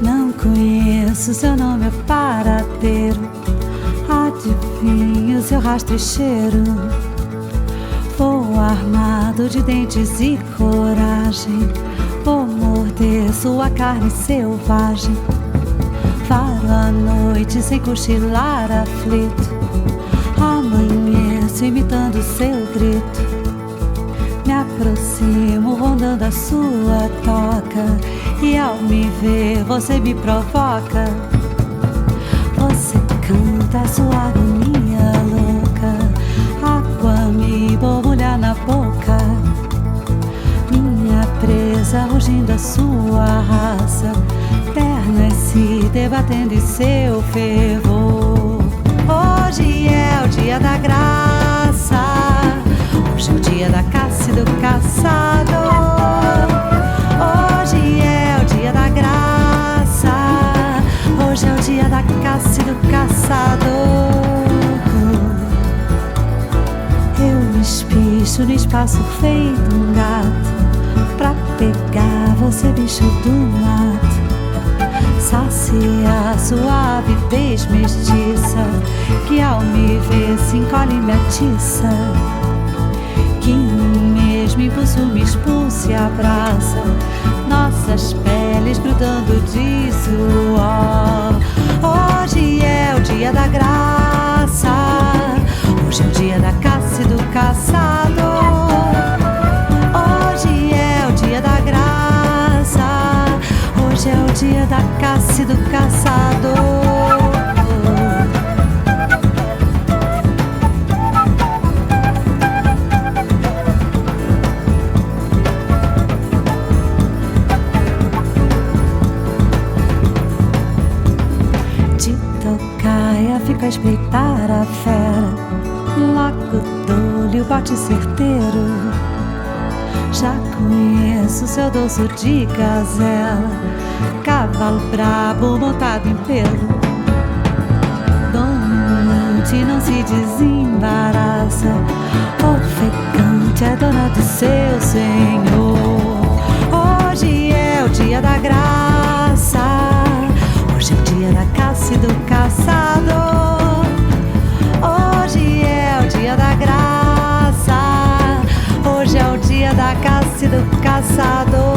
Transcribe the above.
Não conheço seu nome, é paradeiro. Adivinho seu rastro e cheiro. Vou armado de dentes e coragem. Vou morder sua carne selvagem. Varo a noite sem cochilar aflito. Amanheço imitando seu grito. Me aproximo rondando a sua toca. E ao me ver você me provoca. Você canta sua agonia louca. Água me borbulha na boca. Minha presa rugindo a sua raça. Pernas se debatendo em seu fervor. Hoje é o dia da graça. Hoje é o dia da caça e do caçador. Hoje é o dia da graça. Hoje é o dia da caça e do caçador. Eu me espicho no espaço feito um gato pra pegar você, bicho do mato. Saciar sua avidez mestiça, que ao me ver se encolhe e me atiça. Que um mesmo impulso me expulsa e abraça. Nossas peles grudando de suor. Hoje é o dia da graça. Hoje é o dia da caça e do caçador. Hoje é o dia da graça. Hoje é o dia da caça e do caçador. Tocaia fica a espreitar a fera. Logo dou-lhe o bote certeiro. Já conheço seu dorso de gazela. Cavalo brabo montado em pelo. Dominante não se desembaraça. Ofegante é dona do seu senhor. Hoje é o dia da graça. Hoje é o dia da caça e do caçador. Hoje é o dia da graça. Hoje é o dia da caça e do caçador.